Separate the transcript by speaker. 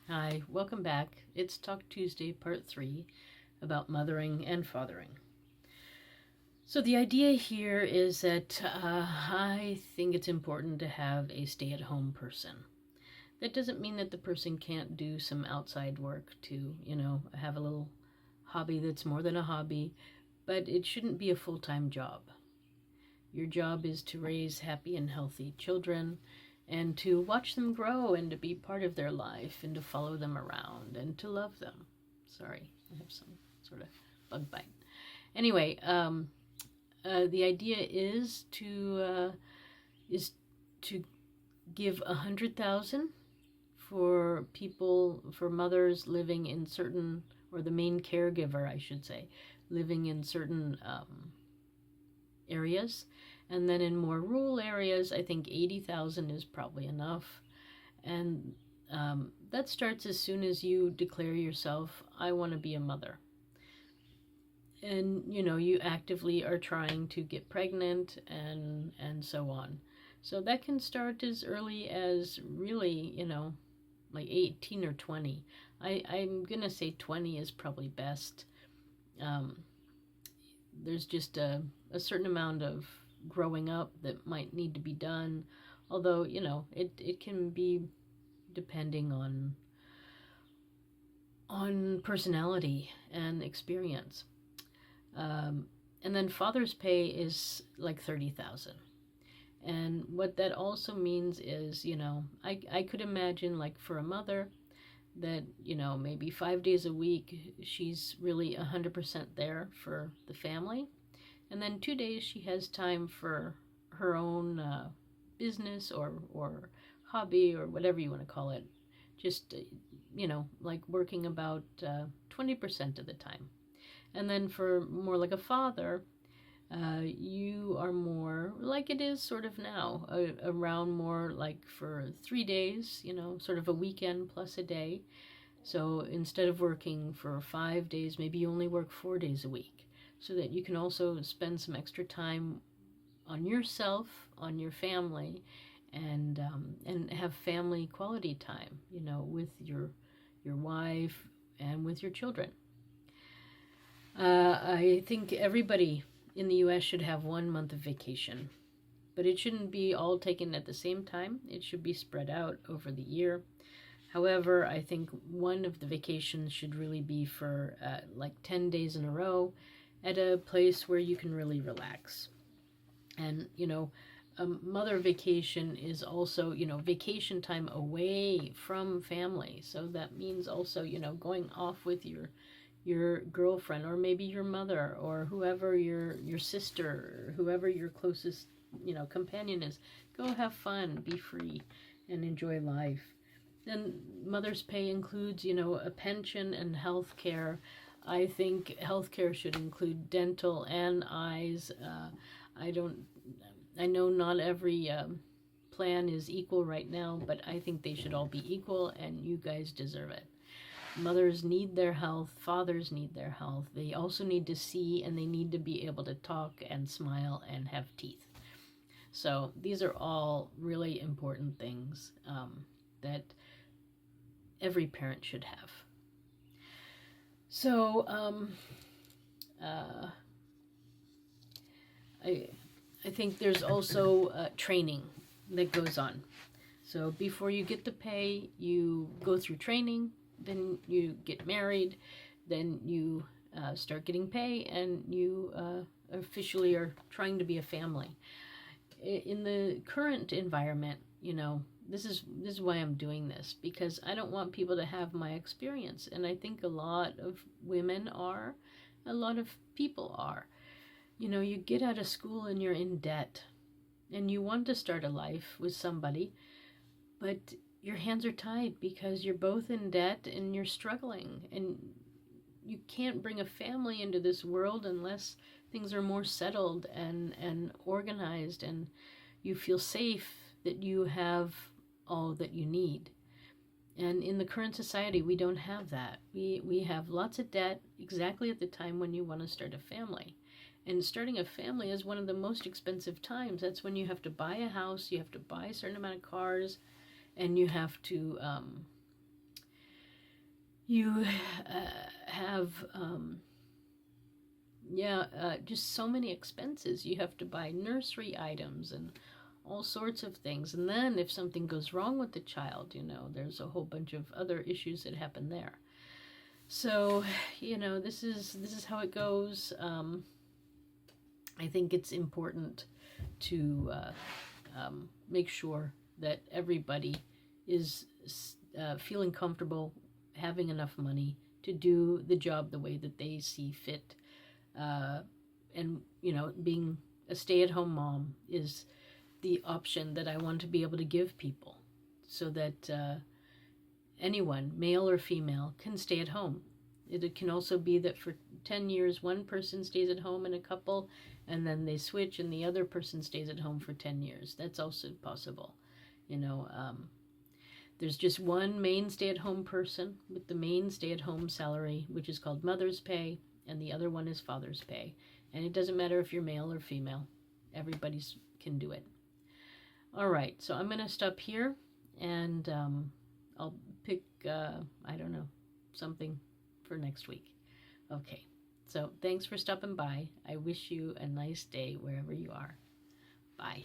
Speaker 1: Hi, welcome back. It's Talk Tuesday, Part 3, about mothering and fathering. So, the idea here is that I think it's important to have a stay at home person. That doesn't mean that the person can't do some outside work to, have a little hobby that's more than a hobby, but it shouldn't be a full time job. Your job is to raise happy and healthy children and to watch them grow and to be part of their life and to follow them around and to love them. Sorry, I have some sort of bug bite. Anyway, the idea is to give 100,000 for mothers living in certain, or the main caregiver, I should say, living in certain areas. And then in more rural areas, I think 80,000 is probably enough. And that starts as soon as you declare yourself, I want to be a mother. And you actively are trying to get pregnant and so on. So that can start as early as really, like 18 or 20. I'm going to say 20 is probably best. There's just a certain amount of growing up that might need to be done. Although, it can be depending on personality and experience. And then father's pay is like 30,000. And what that also means is, I could imagine, like, for a mother that, maybe 5 days a week she's really 100% there for the family. And then 2 days she has time for her own business or hobby or whatever you want to call it. Just, like working about 20% of the time. And then for more like a father, you are more like it is sort of now, around more like for 3 days, sort of a weekend plus a day. So instead of working for 5 days, maybe you only work 4 days a week, so that you can also spend some extra time on yourself, on your family, and have family quality time, with your wife and with your children. I think everybody in the U.S. should have 1 month of vacation, but it shouldn't be all taken at the same time. It should be spread out over the year. However, I think one of the vacations should really be for like 10 days in a row at a place where you can really relax. And, a mother vacation is also, vacation time away from family. So that means also, going off with your girlfriend, or maybe your mother, or whoever your sister, or whoever your closest, companion is. Go have fun, be free, and enjoy life. Then mother's pay includes, a pension and health care. I think health care should include dental and eyes. I don't. I know not every plan is equal right now, but I think they should all be equal, and you guys deserve it. Mothers need their health, fathers need their health. They also need to see, and they need to be able to talk and smile and have teeth. So these are all really important things that every parent should have. So I think there's also training that goes on. So before you get the pay, you go through training, then you get married, then you start getting pay, and you officially are trying to be a family. In the current environment, this is why I'm doing this, because I don't want people to have my experience, and I think a lot of women are, a lot of people are. You get out of school and you're in debt, and you want to start a life with somebody, but your hands are tied because you're both in debt and you're struggling, and you can't bring a family into this world unless things are more settled and organized, and you feel safe that you have all that you need. And in the current society, we don't have that. We have lots of debt exactly at the time when you want to start a family. And starting a family is one of the most expensive times. That's when you have to buy a house, you have to buy a certain amount of cars, and you have to you have, just so many expenses. You have to buy nursery items and all sorts of things. And then if something goes wrong with the child, there's a whole bunch of other issues that happen there. So, this is how it goes. I think it's important to make sure that everybody is feeling comfortable having enough money to do the job the way that they see fit. And, being a stay-at-home mom is the option that I want to be able to give people so that anyone, male or female, can stay at home. It can also be that for 10 years, one person stays at home in a couple, and then they switch and the other person stays at home for 10 years. That's also possible. There's just one main stay-at-home person with the main stay-at-home salary, which is called mother's pay, and the other one is father's pay. And it doesn't matter if you're male or female. Everybody can do it. All right, so I'm going to stop here, and I'll pick, something for next week. Okay, so thanks for stopping by. I wish you a nice day wherever you are. Bye.